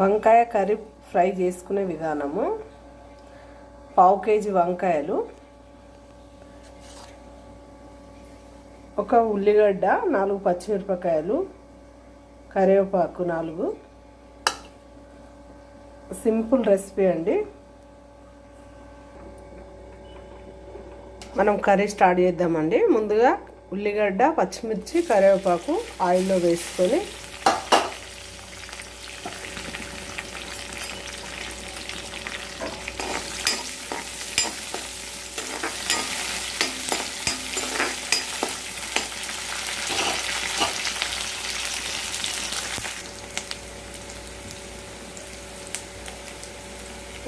వంకాయ curry fry చేసుకునే విధానము. పావు కేజీ వంకాయలు, ఒక ఉల్లిగడ్డ, 4 పచ్చిమిరపకాయలు, కరివేపాకు 4. సింపుల్ రెసిపీ అండి. మనం కర్రీ స్టార్ట్ చేద్దామండి. ముందుగా ఉల్లిగడ్డ, పచ్చిమిర్చి, కరివేపాకు ఆయిల్లో వేసుకొని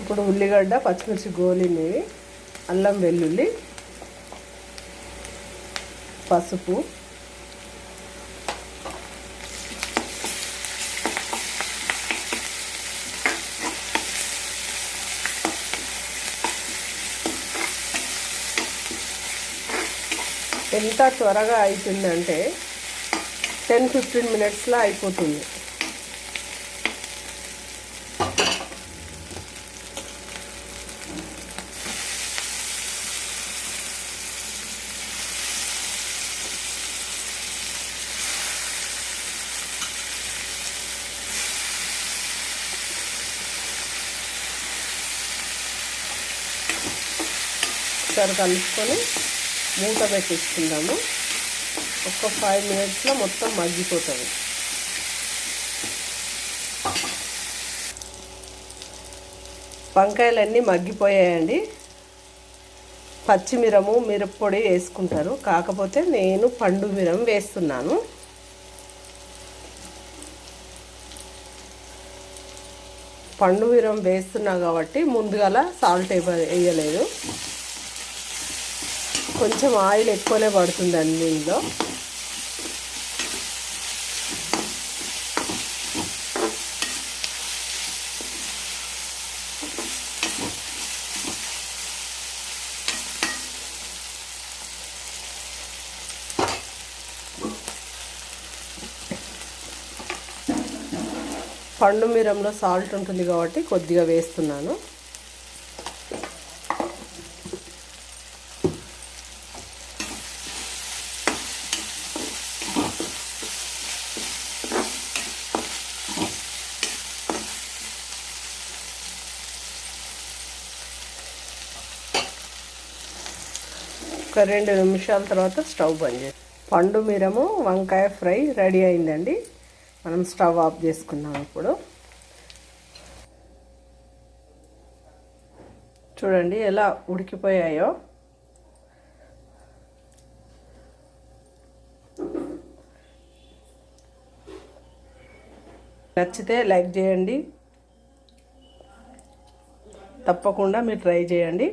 ఇప్పుడు ఉల్లిగడ్డ, పచ్చిమిర్చి గోలినవి, అల్లం వెల్లుల్లి, పసుపు, ఎంత త్వరగా అవుతుందంటే 10-15 మినిట్స్లో అయిపోతుంది. ఒకసారి కలుపుకొని మూత పెట్టించుకుందాము. ఒక 5 మినిట్స్లో మొత్తం మగ్గిపోతుంది. వంకాయలన్నీ మగ్గిపోయాయండి. పచ్చిమిరము, మిరప్పొడి వేసుకుంటారు, కాకపోతే నేను పండుమిరం వేస్తున్నాను. పండుమిరం వేస్తున్నా కాబట్టి ముందుగా సాల్ట్ వేయలేదు. కొంచెం ఆయిల్ ఎక్కువనే పడుతుందండి దీనిలో. పండుమిరంలో సాల్ట్ ఉంటుంది కాబట్టి కొద్దిగా వేస్తున్నాను. ఒక 2 నిమిషాల తర్వాత స్టవ్ బంద్ చేస్తాం. పండుమిరము వంకాయ ఫ్రై రెడీ అయిందండి. మనం స్టవ్ ఆఫ్ చేసుకున్నాం. ఇప్పుడు చూడండి ఎలా ఉడికిపోయాయో. నచ్చితే లైక్ చేయండి, తప్పకుండా మీరు ట్రై చేయండి.